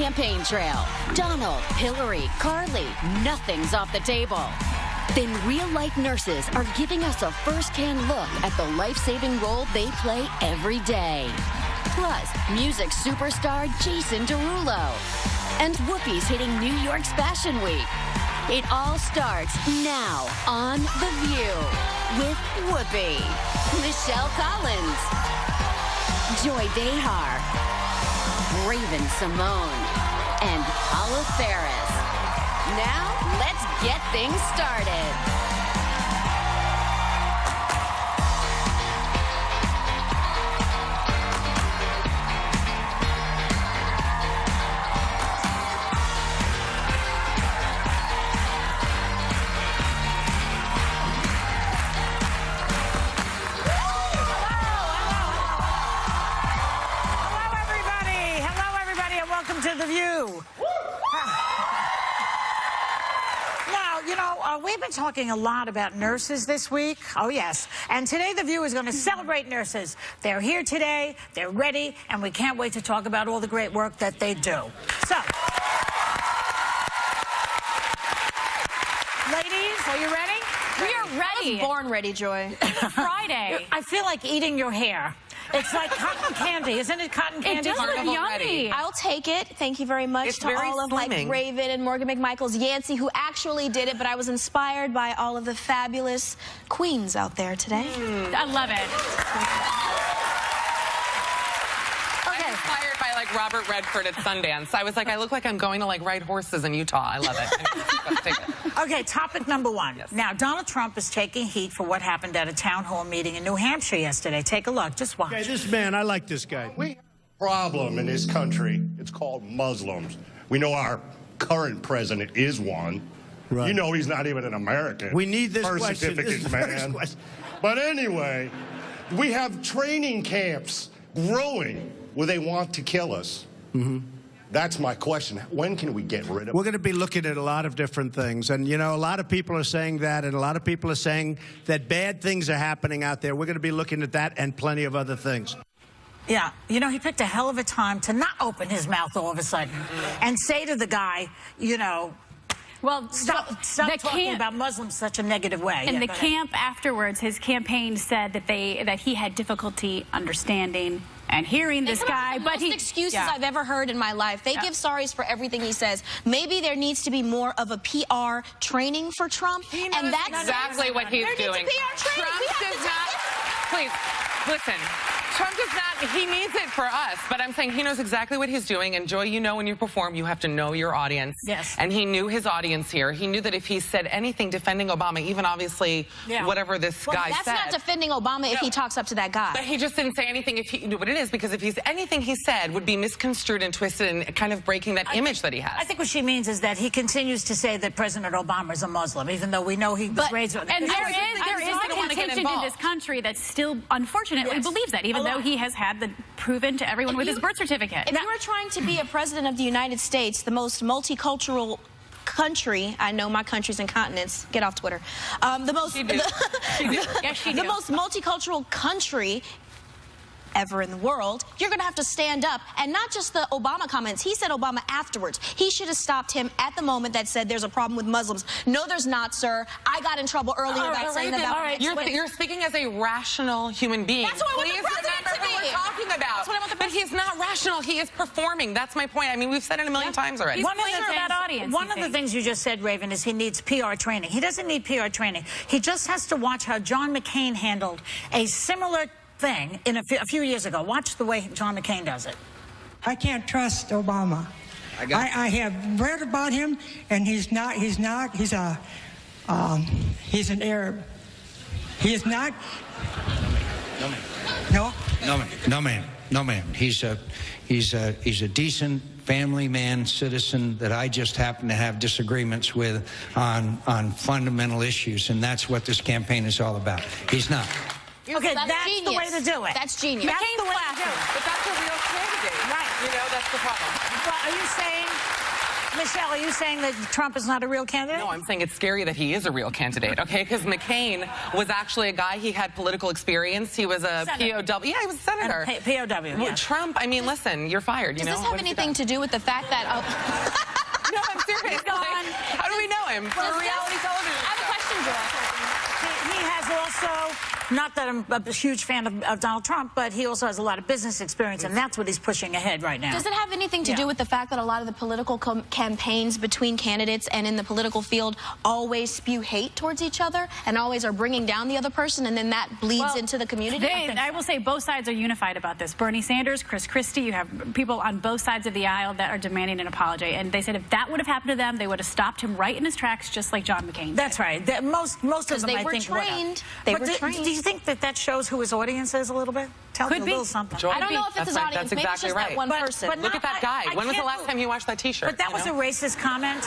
campaign trail. Donald, Hillary, Carly, nothing's off the table. Then real-life nurses are giving us a first-hand look at the life-saving role they play every day. Plus, music superstar Jason Derulo. And Whoopi's hitting New York's Fashion Week. It all starts now on The View with Whoopi, Michelle Collins, Joy Behar, Raven Simone, and Paula Ferris. Now, let's get things started. To The View. Now, you know, we've been talking a lot about nurses this week. Oh, yes. And today, The View is going to celebrate nurses. They're here today, they're ready, and we can't wait to talk about all the great work that they do. So, ladies, are you ready? We are ready. I was born ready, Joy. It's Friday. I feel like eating your hair. It's like cotton candy, isn't it? Cotton candy. It does look yummy. I'll take it. Thank you very much it's to all of like Raven and Morgan McMichael's Yancey, who actually did it, but I was inspired by all of the fabulous queens out there today. I love it. I'm inspired by like Robert Redford at Sundance. I was like, I look like I'm going to like ride horses in Utah. I love it. Okay, topic number one. Yes. Now, Donald Trump is taking heat for what happened at a town hall meeting in New Hampshire yesterday. Take a look. Just watch. Okay, this man, I like this guy. We have a problem in this country. It's called Muslims. We know our current president is one. Right. You know he's not even an American. We need this birth question. certificate, This is the man. first question. But anyway, we have training camps growing where they want to kill us. Mm-hmm. That's my question. When can we get rid of We're going to be looking at a lot of different things. And, you know, a lot of people are saying that, and a lot of people are saying that bad things are happening out there. We're going to be looking at that and plenty of other things. Yeah, you know, he picked a hell of a time to not open his mouth all of a sudden and say to the guy, you know, well, stop talking about Muslims such a negative way. In yeah, the camp afterwards, his campaign said that he had difficulty understanding and hearing this guy, but most excuses I've ever heard in my life. They give sorries for everything he says. Maybe there needs to be more of a PR training for Trump, and that's exactly what he's doing. Trump does not. Please listen. Trump does not, he needs it for us, but I'm saying he knows exactly what he's doing, and Joy, you know when you perform, you have to know your audience. Yes. And he knew his audience here. He knew that if he said anything defending Obama, even obviously whatever this guy said. That's not defending Obama if he talks up to that guy. But he just didn't say anything if he knew what it is, because if he's anything he said would be misconstrued and twisted and kind of breaking that image that he has. I think what she means is that he continues to say that President Obama is a Muslim, even though we know he was raised with it. And there is a contingent in this country that still, unfortunately, believes that, even though he has had the proven to everyone with his birth certificate. If you were trying to be a president of the United States, the most multicultural country, I know my countries and continents, get off Twitter, the most multicultural country ever in the world, you're going to have to stand up, and not just the Obama comments. He said Obama afterwards. He should have stopped him at the moment that said there's a problem with Muslims. No, there's not, sir. I got in trouble earlier by saying that. All right, you're speaking as a rational human being. That's what I want the president to be. What we're talking about. That's what I want the But he's not rational. He is performing. That's my point. I mean, we've said it a million times already. One of the things you just said, Raven, is he needs PR training. He doesn't need PR training. He just has to watch how John McCain handled a similar thing in a few years ago. Watch the way John McCain does it. I can't trust Obama. I have read about him, and he's an Arab. He is not. No, ma'am. He's a decent family man, citizen that I just happen to have disagreements with on fundamental issues, and that's what this campaign is all about. He's not. Okay, that's the way to do it. That's genius. That's the way to do it. But that's a real candidate. Right. You know, that's the problem. Well, are you saying Michelle, are you saying that Trump is not a real candidate? No, I'm saying it's scary that he is a real candidate, okay? Because McCain was actually a guy, he had political experience. He was a Senator. POW. Yeah, he was a senator. And POW, Well, yeah. Trump, I mean, listen, you're fired, you know? Does this have anything to do with the fact that... No, I'm serious. Like, how do we know him? For reality television. I have a question, Joy. He has also, not that I'm a huge fan of Donald Trump, but he also has a lot of business experience, and that's what he's pushing ahead right now. Does it have anything to do with the fact that a lot of the political campaigns between candidates and in the political field always spew hate towards each other and always are bringing down the other person, and then that bleeds into the community? I will say both sides are unified about this. Bernie Sanders, Chris Christie, you have people on both sides of the aisle that are demanding an apology. And they said if that would have happened to them, they would have stopped him right in his tracks, just like John McCain did. That's right. Most of them, I think, trained. Do you think that shows who his audience is a little bit? Tell me a little something. Joy, I don't know if it's his audience. That's Maybe exactly it's just right. that one person. But Look at that guy. When was the last time you watched that T-shirt? But that was a racist comment.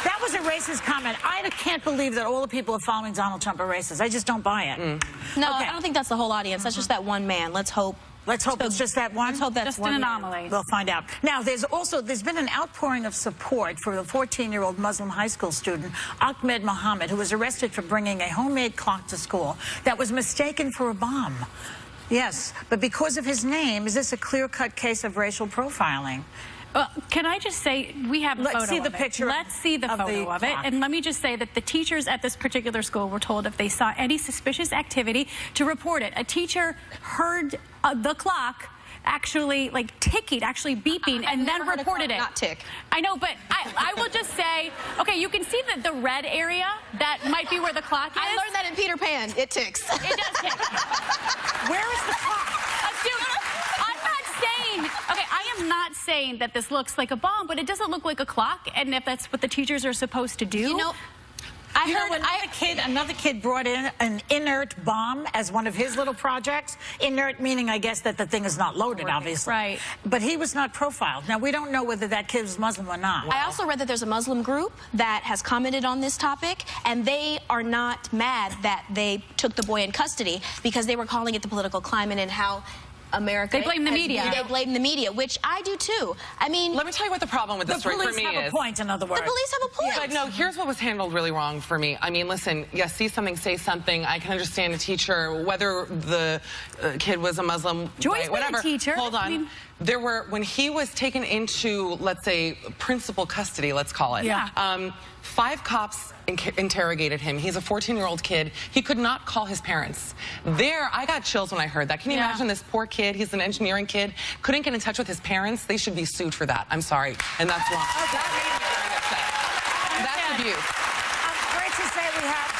That was a racist comment. I can't believe that all the people who are following Donald Trump are racist. I just don't buy it. No, I don't think that's the whole audience. That's just that one man. Let's hope. Let's hope it's just that one. Let's hope that's just one an anomaly. We'll find out. Now, there's been an outpouring of support for the 14-year-old Muslim high school student, Ahmed Mohammed, who was arrested for bringing a homemade clock to school that was mistaken for a bomb. Yes, but because of his name, is this a clear-cut case of racial profiling? Can I just say, we have a photo of it. Let's see the picture. Let's see the photo of it. And let me just say that the teachers at this particular school were told if they saw any suspicious activity to report it. A teacher heard the clock actually like ticking, actually beeping, and then reported it. Not tick. I know, but I will just say, okay, you can see that the red area, that might be where the clock is. I learned that in Peter Pan. It ticks. It does tick. Where is the clock? I am not saying that this looks like a bomb, but it doesn't look like a clock, and if that's what the teachers are supposed to do. You know, another kid brought in an inert bomb as one of his little projects. Inert meaning, I guess, that the thing is not loaded, obviously. Right. But he was not profiled. Now, we don't know whether that kid was Muslim or not. I also read that there's a Muslim group that has commented on this topic, and they are not mad that they took the boy in custody because they were calling it the political climate and how America... They blame the media. They blame the media, which I do too. I mean... Let me tell you what the problem with this story for me is. The police have a point, in other words. The police have a point. But no, here's what was handled really wrong for me. I mean, listen, yes, see something, say something. I can understand a teacher, whether the kid was a Muslim, Joy's whatever. been a teacher. Hold on. I mean, there were, when he was taken into, let's say, principal custody, let's call it. Yeah. 5 cops interrogated him. He's a 14-year-old kid. He could not call his parents. I got chills when I heard that. Can you imagine this poor kid? He's an engineering kid. Couldn't get in touch with his parents. They should be sued for that. I'm sorry. And that's wrong. That made me very upset. That's abuse. Great to say we have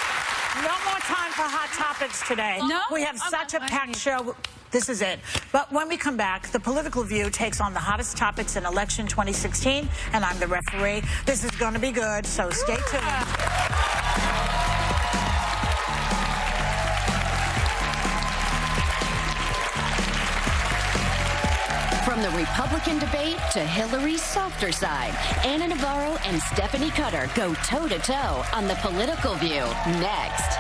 no more time for Hot Topics today. No? We have such a packed show. This is it. But when we come back, The Political View takes on the hottest topics in election 2016, and I'm the referee. This is going to be good, so stay tuned. From the Republican debate to Hillary's softer side, Anna Navarro and Stephanie Cutter go toe-to-toe on The Political View next.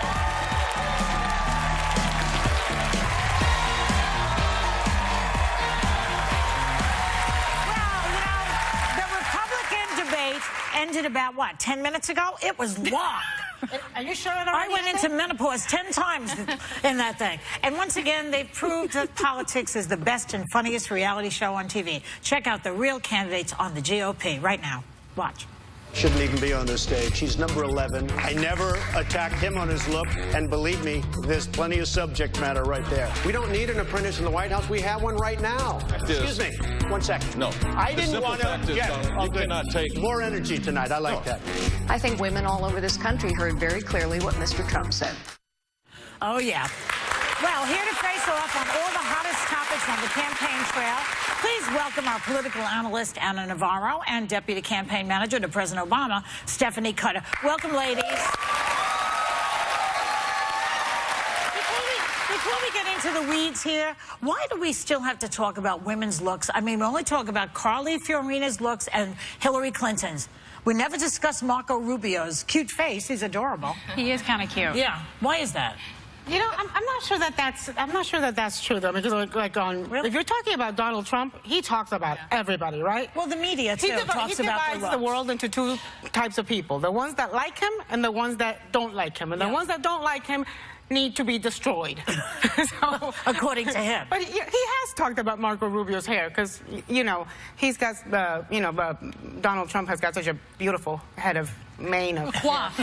Ended about, what, 10 minutes ago? It was long. Are you sure? I went into menopause 10 times in that thing. And once again, they've proved that politics is the best and funniest reality show on TV. Check out the real candidates on the GOP right now. Watch. Shouldn't even be on this stage. He's number 11. I never attacked him on his look, and believe me, there's plenty of subject matter right there. We don't need an apprentice in the White House. We have one right now. Excuse me, 1 second. No. I didn't want to. You cannot take more energy tonight. I like that. I think women all over this country heard very clearly what Mr. Trump said. Oh, yeah. Well, here to face off on all the hottest topics on the campaign trail, please welcome our political analyst, Anna Navarro, and Deputy Campaign Manager to President Obama, Stephanie Cutter. Welcome, ladies. Before we get into the weeds here, why do we still have to talk about women's looks? I mean, we only talk about Carly Fiorina's looks and Hillary Clinton's. We never discuss Marco Rubio's cute face. He's adorable. He is kind of cute. Yeah. Why is that? You know, I'm not sure that that's true though, because if you're talking about Donald Trump, he talks about everybody, right? Well, the media too talks he about divides the world into two types of people: the ones that like him and the ones that don't like him. And the ones that don't like him need to be destroyed. So, according to him. But he has talked about Marco Rubio's hair because, you know, he's got Donald Trump has got such a beautiful head of mane of Quaff.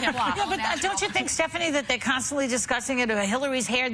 Yeah, but don't you think, Stephanie, that they're constantly discussing it? Hillary's hair,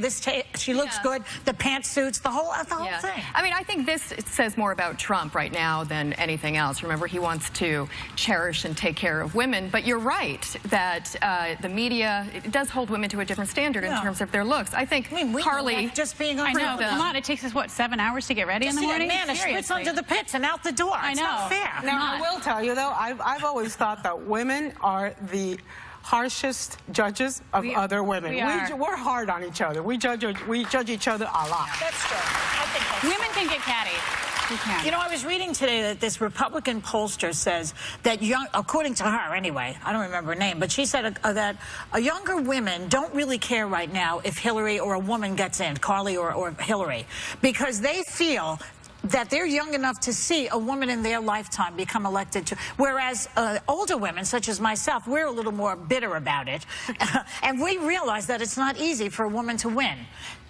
she looks good, the pantsuits, the whole thing. I mean, I think this says more about Trump right now than anything else. Remember, he wants to cherish and take care of women, but you're right that the media, it does hold women to a different standard in terms of their looks. I think Carly, just being on come on, it takes us, what, 7 hours to get ready in the morning? Man, a spritz under the pits and out the door. I know. It's not fair. Now, I will tell you, though, I've always thought that women are the harshest judges of other women. We're hard on each other. We judge each other a lot. That's true. I think that's Women can get catty. You know, I was reading today that this Republican pollster says that according to her anyway, I don't remember her name, but she said that younger women don't really care right now if Hillary or a woman gets in, Carly or Hillary, because they feel that they're young enough to see a woman in their lifetime become elected to, whereas older women, such as myself, we're a little more bitter about it. And we realize that it's not easy for a woman to win.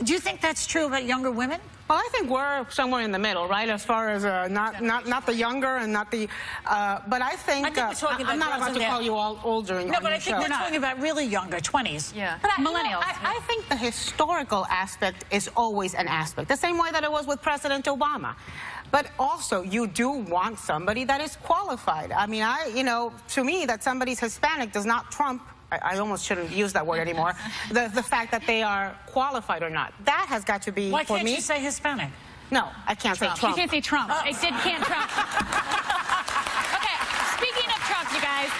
Do you think that's true about younger women? Well, I think we're somewhere in the middle, right? As far as not the younger and not the, but I think we're talking about I'm not about to call you all older. No, but I think we're talking about really younger, 20s. Yeah. But Millennials. I think the historical aspect is always an aspect, the same way that it was with President Obama. But also, you do want somebody that is qualified. I mean, to me, that somebody's Hispanic does not trump. I almost shouldn't use that word anymore. The fact that they are qualified or not. That has got to be, Why for me. Why can't you say Hispanic? No, I can't say Trump. You can't say Trump. I can't Trump. Okay, speaking of Trump, you guys.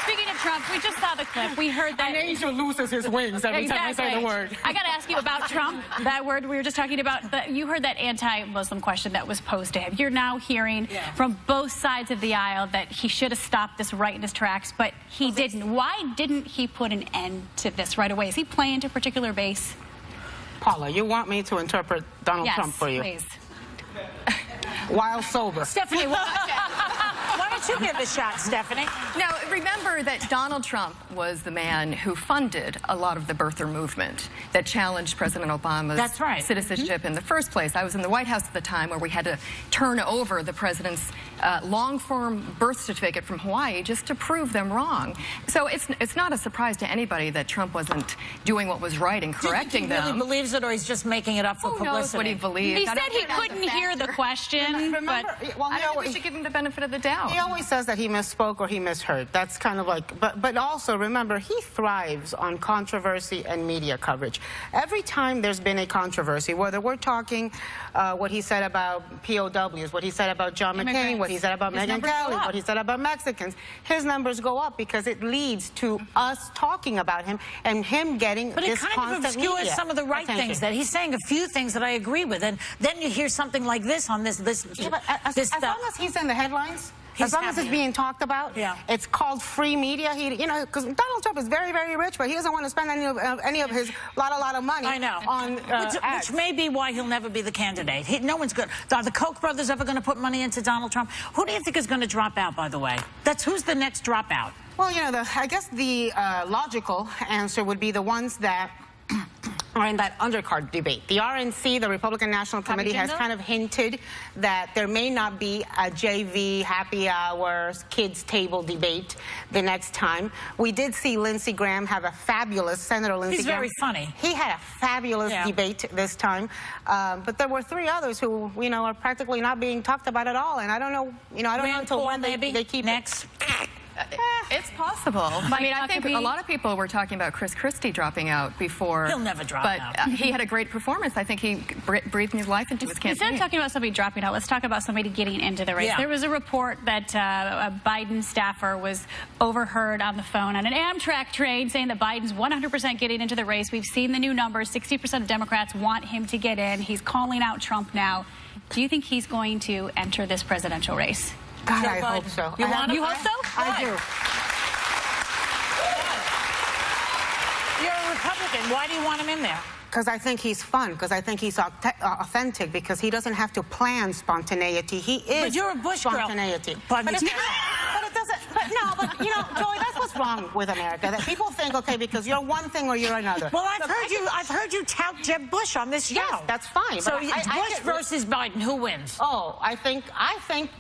Speaking of Trump, we just saw the clip. We heard that... An angel loses his wings every time I say the word. I got to ask you about Trump, that word we were just talking about. You heard that anti-Muslim question that was posed to him. You're now hearing from both sides of the aisle that he should have stopped this right in his tracks, but he didn't. Why didn't he put an end to this right away? Is he playing to a particular base? Paula, you want me to interpret Donald Trump for you? Please. While sober. Stephanie, why don't you give a shot, Stephanie? Now, remember that Donald Trump was the man who funded a lot of the birther movement that challenged President Obama's citizenship in the first place. I was in the White House at the time where we had to turn over the president's long-form birth certificate from Hawaii just to prove them wrong. So it's not a surprise to anybody that Trump wasn't doing what was right and correcting them. Do you think he really believes it, or he's just making it up for publicity? Who knows what he believes? He said he couldn't hear the question. Remember, I don't think we should give him the benefit of the doubt. He always says that he misspoke or he misheard. That's kind of like, but also remember, he thrives on controversy and media coverage. Every time there's been a controversy, whether we're talking what he said about POWs, what he said about John McCain, what he said about Megyn Kelly, what he said about Mexicans, his numbers go up because it leads to us talking about him and him getting but this it kind constant of obscures media some of the right things that he's saying. A few things that I agree with, and then you hear something like this on this but as long as he's in the headlines, as long as it's being talked about, it's called free media. Because Donald Trump is very, very rich, but he doesn't want to spend any of his lot of money on ads. Which may be why he'll never be the candidate. No one's good. Are the Koch brothers ever going to put money into Donald Trump? Who do you think is going to drop out, by the way? Who's the next dropout? Well, I guess the logical answer would be the ones that are in that undercard debate. The RNC, the Republican National Committee, has kind of hinted that there may not be a JV, happy hours, kids table debate the next time. We did see Lindsey Graham have a fabulous, Senator Lindsey Graham. He's very funny. He had a fabulous debate this time. But there were 3 others who, are practically not being talked about at all. And I don't know, I don't know until when they keep next. It's possible. I mean, I think a lot of people were talking about Chris Christie dropping out before. He'll never drop out. But he had a great performance. I think he breathed new life into his campaign. Instead of talking about somebody dropping out, let's talk about somebody getting into the race. Yeah. There was a report that a Biden staffer was overheard on the phone on an Amtrak train saying that Biden's 100% getting into the race. We've seen the new numbers. 60% of Democrats want him to get in. He's calling out Trump now. Do you think he's going to enter this presidential race? God, I hope so. You hope so? I do. You're a Republican. Why do you want him in there? Because I think he's fun, because I think he's authentic, because he doesn't have to plan spontaneity. He is But you're a Bush spontaneity. girl. But it doesn't, but you know, Joey, that's what's wrong with America. That people think, okay, because you're one thing or you're another. Well, I've heard you tout Jeb Bush on this show. Yes, that's fine. So but it's Bush versus Biden. Who wins? Oh, I think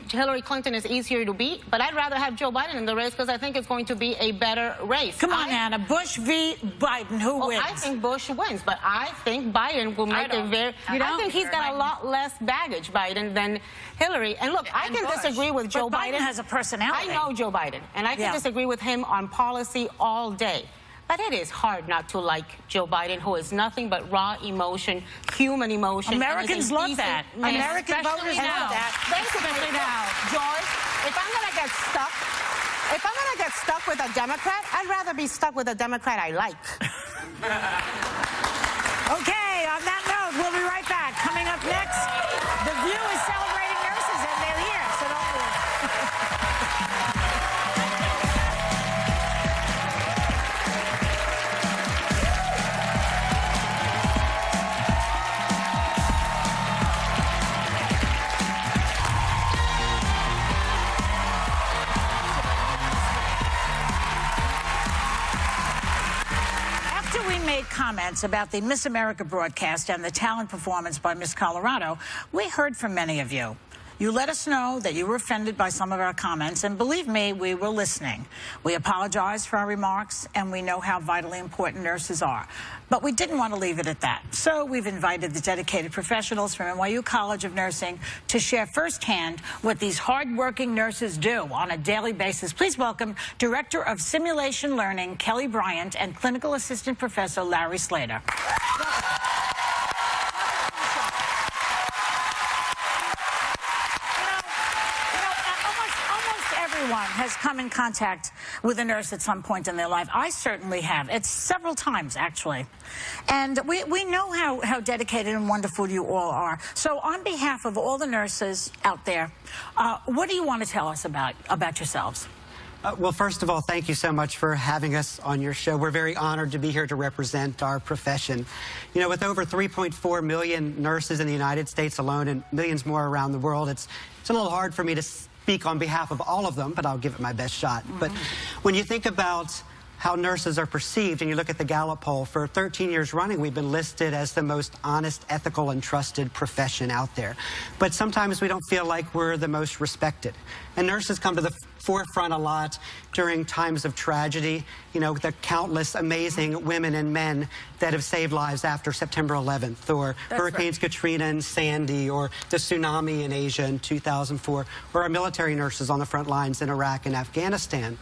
Hillary Clinton is easier to beat, but I'd rather have Joe Biden in the race because I think it's going to be a better race. Come on, Anna. Bush v. Biden. Who wins? I think Bush wins, but I think Biden will make a very... I think he's got a lot less baggage, Biden, than Hillary. And look, I can disagree with Joe Biden. Biden has a personality. I know Joe Biden, and I can disagree with him on policy all day. But it is hard not to like Joe Biden, who is nothing but raw emotion, human emotion. Americans love that. American voters love that. Basically now, George, if I'm going to get stuck with a Democrat, I'd rather be stuck with a Democrat I like. Okay, on that note, we'll be right back. Coming up next, The View is celebrating nurses, and they're here, so don't move. After we made comments about the Miss America broadcast and the talent performance by Miss Colorado, we heard from many of you. You let us know that you were offended by some of our comments, and believe me, we were listening. We apologize for our remarks, and we know how vitally important nurses are. But we didn't want to leave it at that. So we've invited the dedicated professionals from NYU College of Nursing to share firsthand what these hardworking nurses do on a daily basis. Please welcome Director of Simulation Learning, Kelly Bryant, and Clinical Assistant Professor Larry Slater. Everyone has come in contact with a nurse at some point in their life. I certainly have. It's several times, actually. And we know how dedicated and wonderful you all are. So on behalf of all the nurses out there, what do you want to tell us about yourselves? Well, first of all, thank you so much for having us on your show. We're very honored to be here to represent our profession. You know, with over 3.4 million nurses in the United States alone and millions more around the world, it's a little hard for me to speak on behalf of all of them, but I'll give it my best shot. But when you think about how nurses are perceived, and you look at the Gallup poll, for 13 years running, we've been listed as the most honest, ethical, and trusted profession out there. But sometimes we don't feel like we're the most respected. And nurses come to the forefront a lot during times of tragedy. You know, the countless amazing women and men that have saved lives after September 11th, or Hurricanes Katrina and Sandy, or the tsunami in Asia in 2004, or our military nurses on the front lines in Iraq and Afghanistan.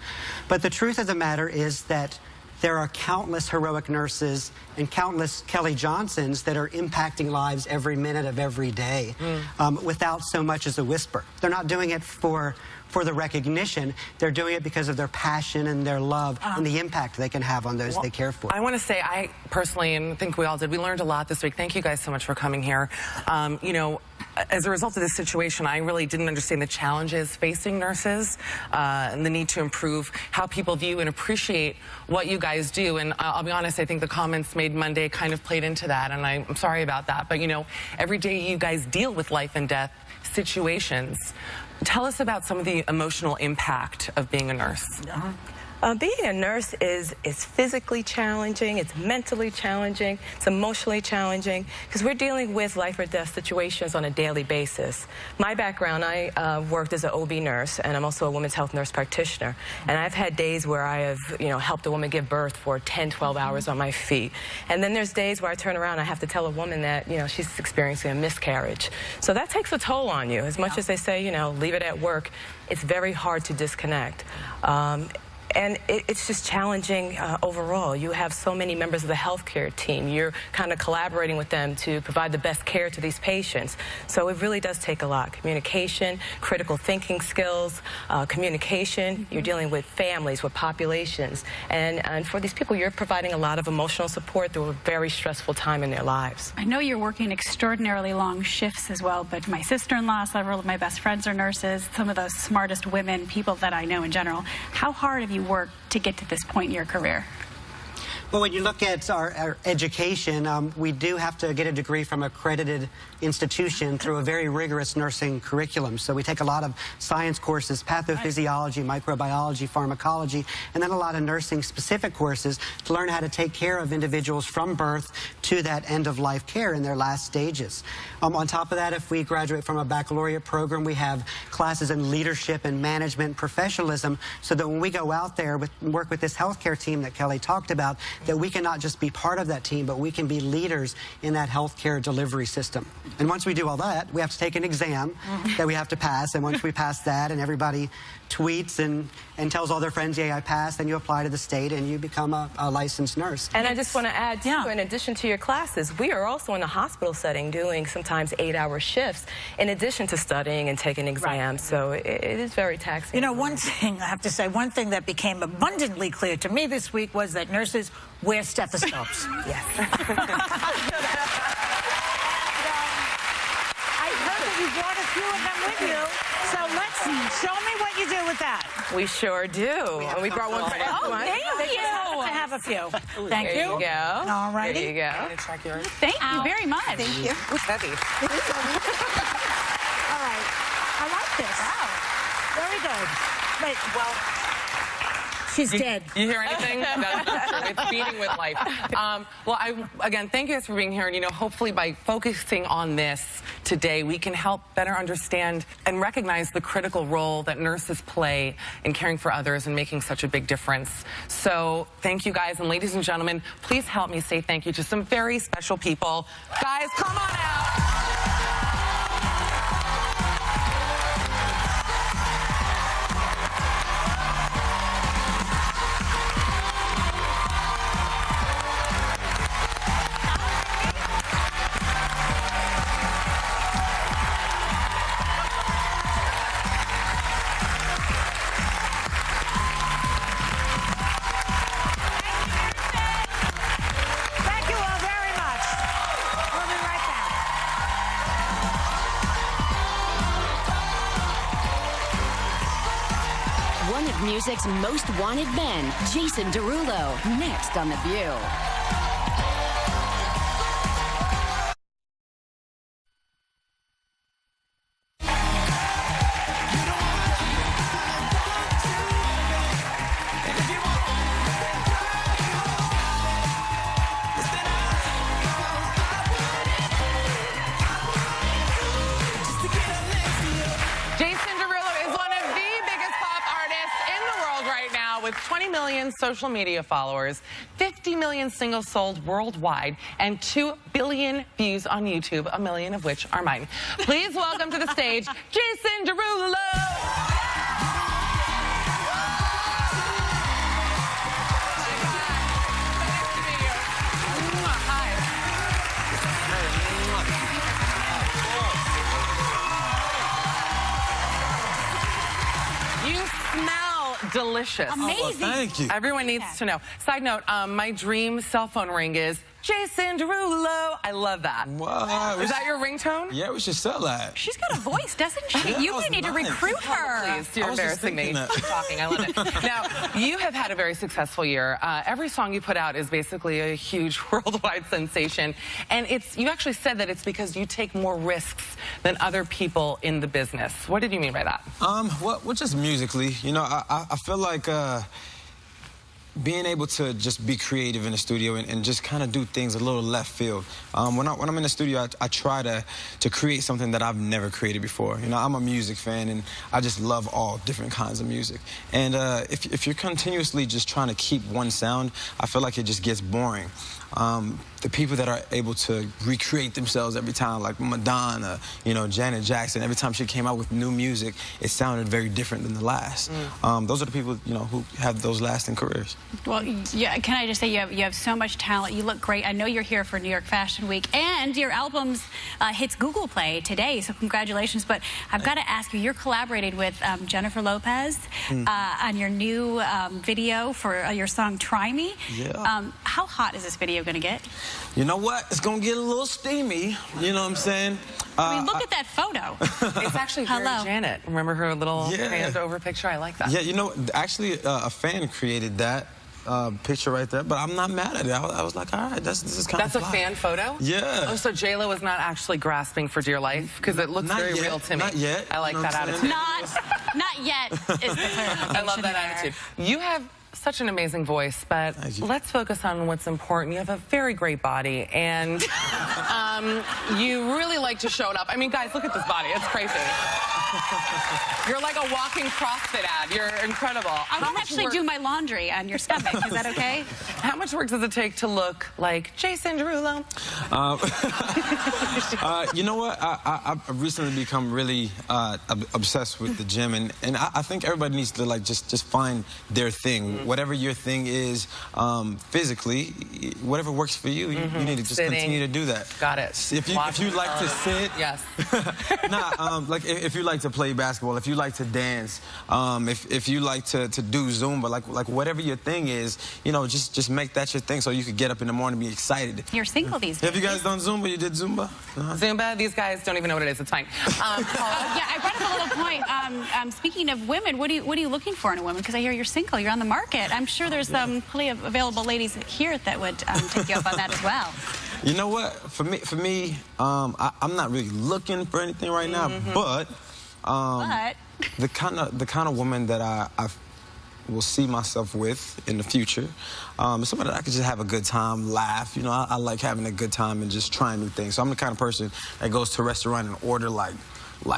But the truth of the matter is that there are countless heroic nurses and countless Kelly Johnsons that are impacting lives every minute of every day without so much as a whisper. They're not doing it for the recognition. They're doing it because of their passion and their love and the impact they can have on those they care for. I want to say, I personally, and think we all did, we learned a lot this week. Thank you guys so much for coming here. You know, as a result of this situation, I really didn't understand the challenges facing nurses and the need to improve how people view and appreciate what you guys do. And I'll be honest, I think the comments made Monday kind of played into that, and I'm sorry about that. But, you know, every day you guys deal with life and death situations. Tell us about some of the emotional impact of being a nurse. Being a nurse is physically challenging, it's mentally challenging, it's emotionally challenging, because we're dealing with life or death situations on a daily basis. My background, I worked as an OB nurse, and I'm also a women's health nurse practitioner. And I've had days where I have, you know, helped a woman give birth for 10, 12 hours on my feet. And then there's days where I turn around and I have to tell a woman that, you know, she's experiencing a miscarriage. So that takes a toll on you. As much as they say, you know, leave it at work, it's very hard to disconnect. And it's just challenging overall. You have so many members of the healthcare team. You're kind of collaborating with them to provide the best care to these patients. So it really does take a lot. Communication, critical thinking skills, communication. You're dealing with families, with populations. And for these people, you're providing a lot of emotional support through a very stressful time in their lives. I know you're working extraordinarily long shifts as well, but my sister-in-law, several of my best friends are nurses, some of the smartest women, people that I know in general. How hard have you worked to get to this point in your career? Well, when you look at our education, we do have to get a degree from an accredited institution through a very rigorous nursing curriculum. So we take a lot of science courses, pathophysiology, microbiology, pharmacology, and then a lot of nursing-specific courses to learn how to take care of individuals from birth to that end-of-life care in their last stages. On top of that, if we graduate from a baccalaureate program, we have classes in leadership and management and professionalism, so that when we go out there and work with this healthcare team that Kelly talked about, that we can not just be part of that team, but we can be leaders in that healthcare delivery system. And once we do all that, we have to take an exam that we have to pass, and once we pass that and everybody tweets and tells all their friends, yeah, I passed, then you apply to the state and you become a licensed nurse. And I just want to add, too, in addition to your classes, we are also in a hospital setting doing sometimes 8-hour shifts in addition to studying and taking exams. So it is very taxing. You know, one thing, I have to say, one thing that became abundantly clear to me this week was that nurses wear stethoscopes. Yes. I heard that you brought a few of them with you. So show me what you do with that. We sure do. And we brought one for everyone. Thank you. To have a few. Thank you. There you go. All righty. There you go. Thank you very much. Thank you. It's heavy. All right. I like this. Wow. Very good. Wait, well, she's dead. You hear anything? That's true. It's beating with life. Well, again, thank you guys for being here. And, you know, hopefully by focusing on this today, we can help better understand and recognize the critical role that nurses play in caring for others and making such a big difference. So thank you, guys. And ladies and gentlemen, please help me say thank you to some very special people. Guys, come on out. One of music's most wanted men, Jason Derulo, next on The View. With 20 million social media followers, 50 million singles sold worldwide, and 2 billion views on YouTube, a million of which are mine. Please welcome to the stage, Jason Derulo. Delicious. Amazing. Oh, well, thank you. Everyone needs to know. Side note, my dream cell phone ring is Jason Derulo. I love that. Wow. Is that your ringtone? Yeah, we should sell that. She's got a voice, doesn't she? Yeah, You really need to recruit her. Please, you're embarrassing me. Keep talking. I love it. Now, you have had a very successful year. Every song you put out is basically a huge worldwide sensation. And you actually said that it's because you take more risks than other people in the business. What did you mean by that? Well, just musically. You know, I feel like being able to just be creative in the studio and just kind of do things a little left field. When I'm in the studio, I try to create something that I've never created before. You know, I'm a music fan, and I just love all different kinds of music. And if you're continuously just trying to keep one sound, I feel like it just gets boring. The people that are able to recreate themselves every time, like Madonna, you know, Janet Jackson, every time she came out with new music, it sounded very different than the last. Those are the people, you know, who have those lasting careers. Well, yeah, can I just say you have so much talent. You look great. I know you're here for New York Fashion Week, and your album's hits Google Play today, so congratulations. But I've got to ask you, you're collaborating with Jennifer Lopez on your new video for your song Try Me. Yeah. How hot is this video going to get? You know what? It's going to get a little steamy. You know what I'm saying? I mean, look at that photo. It's actually very Janet. Remember her little hand over picture? I like that. Yeah, you know, actually, a fan created that. picture right there, but I'm not mad at it. I was like, all right, this is kind of That's a fan photo? Yeah. Oh, so J-Lo is not actually grasping for dear life? Because it looks very real to me. Not yet. I like that attitude. Not yet is the clarification. I love that attitude. You have such an amazing voice, but let's focus on what's important. You have a very great body, and you really like to show it up. I mean, guys, look at this body. It's crazy. You're like a walking CrossFit ad. You're incredible. I can actually do my laundry on your stomach. Is that okay? How much work does it take to look like Jason Derulo? You know what? I've recently become really obsessed with the gym, and I think everybody needs to like just find their thing. Whatever your thing is, physically, whatever works for you, you need to just continue to do that. Got it. If you like to sit, yes. Like if you like to play basketball, if you like to dance, if you like to do Zumba, like whatever your thing is, you know, just make that your thing so you could get up in the morning and be excited. You're single these days. Have you guys done Zumba? You did Zumba? Zumba? These guys don't even know what it is. It's fine. Yeah, I brought up a little point. Speaking of women, what are you looking for in a woman? Because I hear you're single. You're on the market. I'm sure there's plenty of available ladies here that would take you up on that as well. You know what? For me, I'm not really looking for anything right now, but the kind of woman that I will see myself with in the future, is somebody that I could just have a good time, laugh. You know, I like having a good time and just trying new things. So I'm the kind of person that goes to a restaurant and order like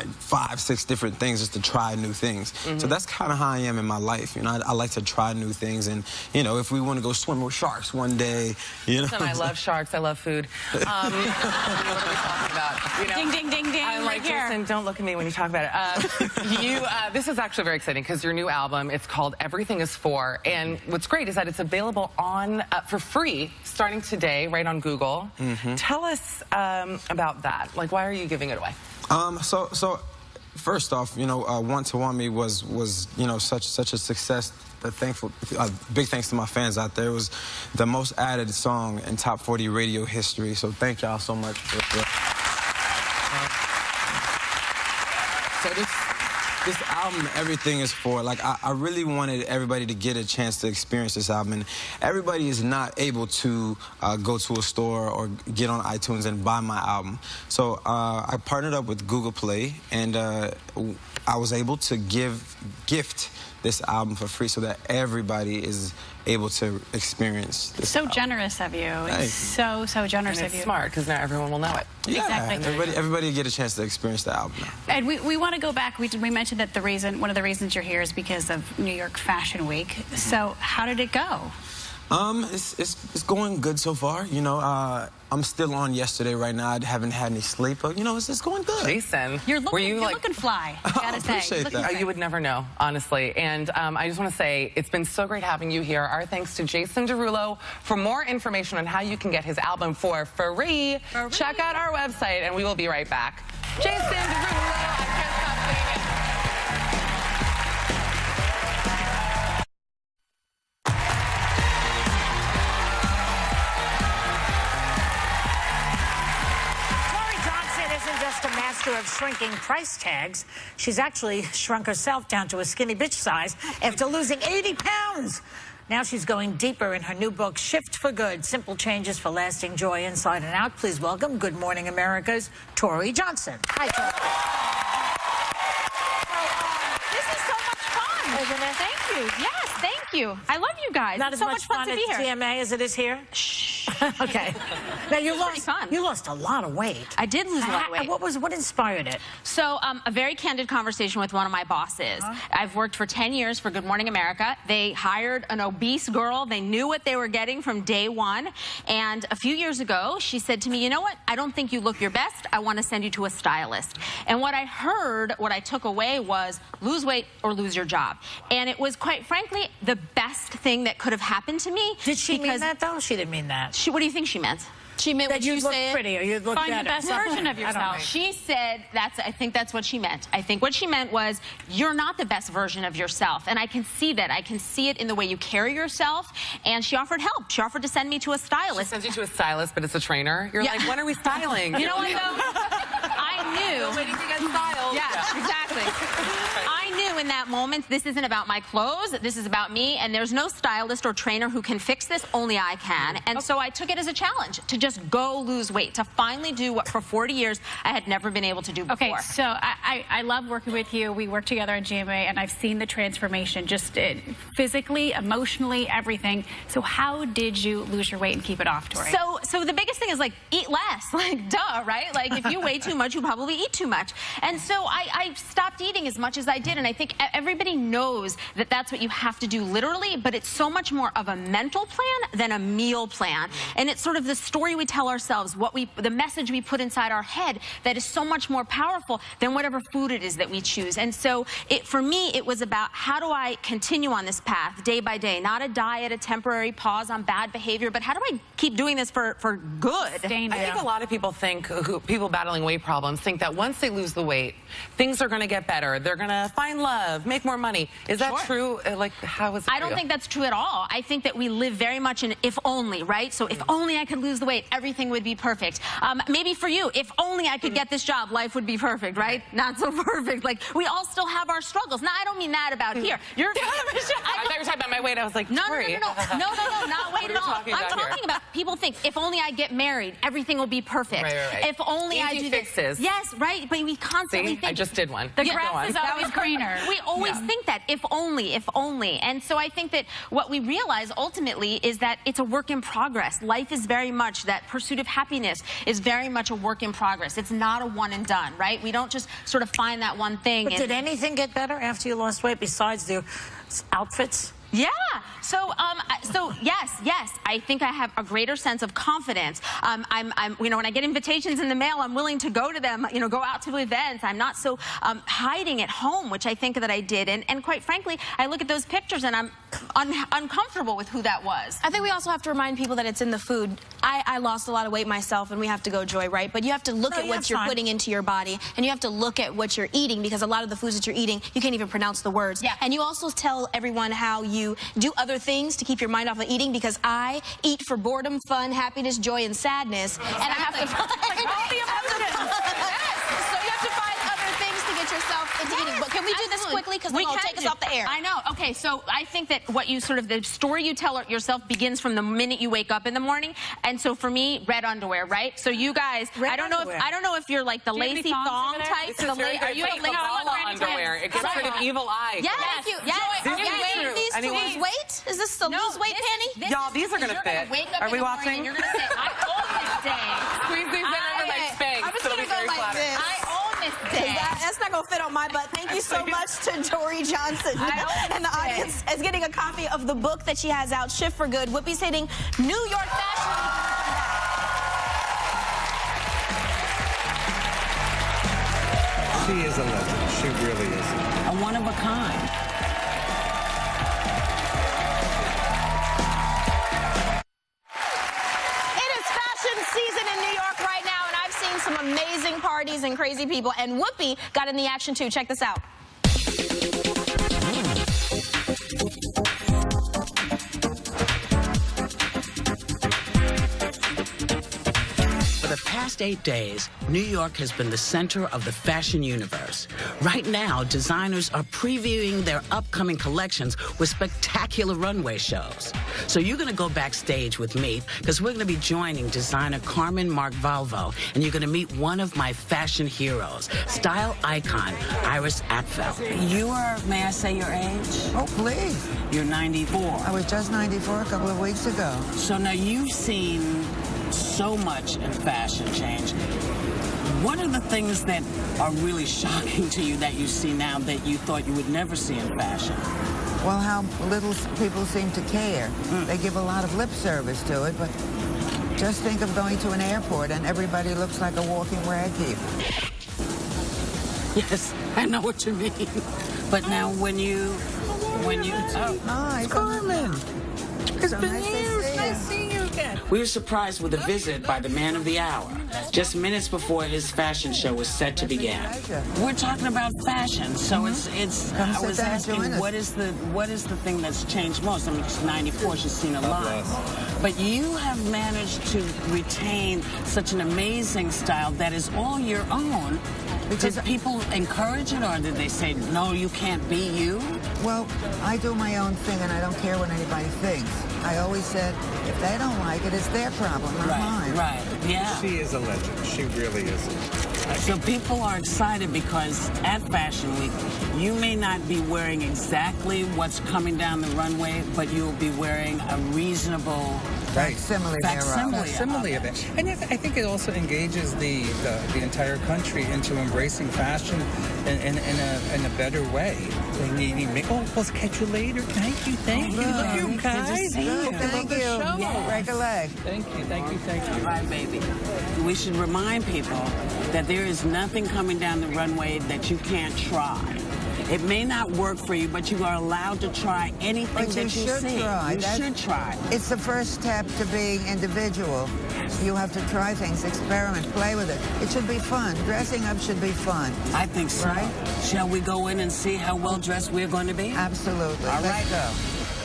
5, 6 different things just to try new things. So that's kind of how I am in my life. You know, I like to try new things, and you know, if we want to go swim with sharks one day, you know. Listen, I love sharks. I love food. What are we talking about? You know, ding, ding, ding, ding. I like Jason. Don't look at me when you talk about it. This is actually very exciting because your new album, it's called Everything Is For, and what's great is that it's available on for free starting today, right on Google. Tell us about that. Like, why are you giving it away? So first off, you know, Want to Want Me was you know, such a success. Big thanks to my fans out there. It was the most added song in top 40 radio history. So thank y'all so much. So this album, Everything Is For, like, I really wanted everybody to get a chance to experience this album. And everybody is not able to go to a store or get on iTunes and buy my album. So I partnered up with Google Play, and I was able to gift this album for free so that everybody is able to experience this. So generous of you. It's so generous of you. It's smart because now everyone will know it. Yeah, exactly. Everybody get a chance to experience the album now. And we want to go back. We mentioned that one of the reasons you're here is because of New York Fashion Week. So how did it go? It's going good so far. You know, I'm still on yesterday right now. I haven't had any sleep, but you know, it's going good. Jason, you're looking fly. I gotta say. Appreciate that. You would never know, honestly. And I just want to say it's been so great having you here. Our thanks to Jason Derulo. For more information on how you can get his album for free, check out our website, and we will be right back. Jason Derulo. I can't stop saying it. Of shrinking price tags, she's actually shrunk herself down to a skinny bitch size after losing 80 pounds. Now she's going deeper in her new book, Shift for Good, Simple Changes for Lasting Joy Inside and Out. Please welcome Good Morning America's Tory Johnson. Hi, Tory. This is so much fun. Isn't it? Thank you. Yes, thank you. I love you guys. Not it's as so much fun fun to be at here. TMA as it is here? Shh. Okay. Now you lost a lot of weight. I did lose a lot of weight. What inspired it? So a very candid conversation with one of my bosses. I've worked for 10 years for Good Morning America. They hired an obese girl. They knew what they were getting from day one. And a few years ago, she said to me, you know what? I don't think you look your best. I want to send you to a stylist. And what I heard, what I took away was lose weight or lose your job. And it was quite frankly the best thing that could have happened to me. Did she mean that though? She didn't mean that. What do you think she meant? She meant that you look pretty or you look better. Find the best version of yourself. She said I think that's what she meant. I think what she meant was you're not the best version of yourself. And I can see that. I can see it in the way you carry yourself. And she offered help. She offered to send me to a stylist. She sends you to a stylist, but it's a trainer. You're like, when are we styling? You know what, though? I knew. Waiting to get styled. Yeah, exactly. I knew in that moment, this isn't about my clothes, this is about me, and there's no stylist or trainer who can fix this, only I can. And so I took it as a challenge to just go lose weight, to finally do what for 40 years I had never been able to do before. Okay, so I love working with you. We work together at GMA, and I've seen the transformation, just physically, emotionally, everything. So how did you lose your weight and keep it off, Tory? So the biggest thing is, like, eat less. Like, duh, right? Like, if you weigh too much, you probably eat too much. And so I stopped eating as much as I did, and I think everybody knows that that's what you have to do literally, but it's so much more of a mental plan than a meal plan. And it's sort of the story we tell ourselves, the message we put inside our head that is so much more powerful than whatever food it is that we choose. And so for me, it was about how do I continue on this path day by day, not a diet, a temporary pause on bad behavior, but how do I keep doing this for good? I think a lot of people think, people battling weight problems think that once they lose the weight, things are going to get better. They're going to find love, make more money. Is that true? Like, how is it? I don't think that's true at all. I think that we live very much in if only, right? So if only I could lose the weight, everything would be perfect. Maybe for you, if only I could get this job, life would be perfect, right? Not so perfect. Like, we all still have our struggles. Now, I don't mean that about here. I thought you were talking about my weight. I was like, Tory. No, not weight at all. I'm talking about people think, if only I get married, everything will be perfect. Right. If only I do fixes. this. Yes, right, but we constantly think. I just did one. The grass is always greener. We always think that, if only. And so I think that what we realize ultimately is that it's a work in progress. Life is very much, that pursuit of happiness is very much a work in progress. It's not a one and done, right? We don't just sort of find that one thing. But did anything get better after you lost weight besides the outfits? Yeah. So yes, I think I have a greater sense of confidence. I'm when I get invitations in the mail, I'm willing to go to them, go out to events. I'm not so hiding at home, which I think that I did. And quite frankly, I look at those pictures and I'm uncomfortable with who that was. I think we also have to remind people that it's in the food. I lost a lot of weight myself, and we have to go, Joy, right? But you have to look at what you're putting into your body, and you have to look at what you're eating, because a lot of the foods that you're eating, you can't even pronounce the words. Yeah. And you also tell everyone how you do other things to keep your mind off of eating, because I eat for boredom, fun, happiness, joy, and sadness. And I have to find all the emotions. So you have to find other things to get yourself into eating. But can we do this quickly? Because then it'll take us off the air. I know. Okay, so I think that the story you tell yourself begins from the minute you wake up in the morning. And so for me, red underwear, right? So you guys, I don't know if you're like the lacy thong type. Are you a underwear? It gets rid of evil eye. Yes. Thank you. Yes. Are we wearing these to lose weight? Is this the lose weight penny? Y'all, these are going to fit. Are we watching? You're going to say, I own this day. Squeeze these in under my Spanx. I'm just going to go like this. I own this day. That's not going to fit on my butt. Thank you so much to Tory Johnson. And the audience is getting a copy of the book that she has out, Shift for Good. Whoopi's hitting New York Fashion Week. She is a legend. She really is. A one of a kind. Some amazing parties and crazy people, and Whoopi got in the action too. Check this out. For the past 8 days, New York has been the center of the fashion universe. Right now, designers are previewing their upcoming collections with spectacular runway shows. So you're going to go backstage with me, because we're going to be joining designer Carmen Mark-Valvo, and you're going to meet one of my fashion heroes, style icon Iris Apfel. You are, may I say your age? Oh, please. You're 94. I was just 94 a couple of weeks ago. So now you've seen so much in fashion change. What are the things that are really shocking to you that you see now that you thought you would never see in fashion? Well, how little people seem to care. They give a lot of lip service to it, but just think of going to an airport and everybody looks like a walking rag heap. Yes, I know what you mean. But now when you... Hi, Carmen. It's been years. Nice seeing you again. We were surprised with a visit by the man of the hour, just minutes before his fashion show was set to begin. We're talking about fashion, so I was asking, what is the thing that's changed most? I mean, she's 94, she's seen a lot. But you have managed to retain such an amazing style that is all your own, Did people encourage it, or did they say, no, you can't be you? Well, I do my own thing, and I don't care what anybody thinks. I always said, if they don't like it, it's their problem, not mine. Right, yeah. She is a legend. She really is. So people are excited because at Fashion Week, you may not be wearing exactly what's coming down the runway, but you'll be wearing a reasonable facsimile of it. And I think it also engages the entire country into embracing fashion in a better way. We'll catch you later. Thank you. Look, you guys. Thank you. Break a leg. Thank you. All right, baby. We should remind people that there is nothing coming down the runway that you can't try. It may not work for you, but you are allowed to try anything that you see. You should try. It's the first step to being individual. You have to try things, experiment, play with it. It should be fun. Dressing up should be fun. I think so. Right? Shall we go in and see how well dressed we're going to be? Absolutely. All right. Let's go.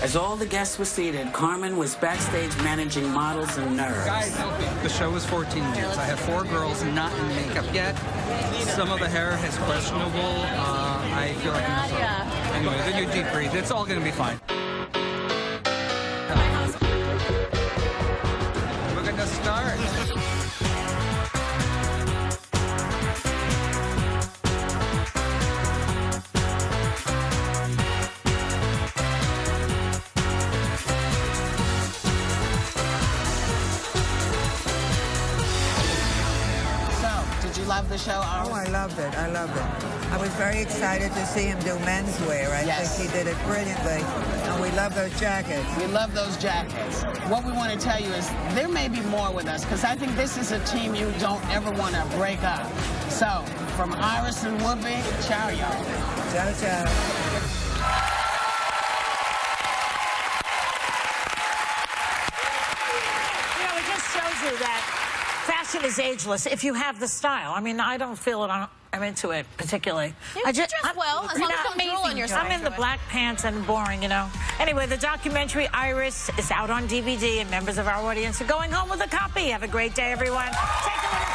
As all the guests were seated, Carmen was backstage managing models and nerves. Guys, the show was 14 minutes. I have 4 girls not in makeup yet. Some of the hair is questionable. I feel like anyway, then you deep breathe. It's all going to be fine. We're going to start. Love the show? Oh, I loved it. I was very excited to see him do menswear. I think he did it brilliantly. And we love those jackets. We love those jackets. What we want to tell you is there may be more with us, because I think this is a team you don't ever want to break up. So, from Iris and Whoopi, ciao, y'all. Ciao, ciao. It just shows you that fashion is ageless if you have the style. I mean, I don't feel it. I'm into it particularly. You dress well, as long as you don't drool on yourself. I'm in the black pants and boring, Anyway, the documentary Iris is out on DVD, and members of our audience are going home with a copy. Have a great day, everyone. Take a look.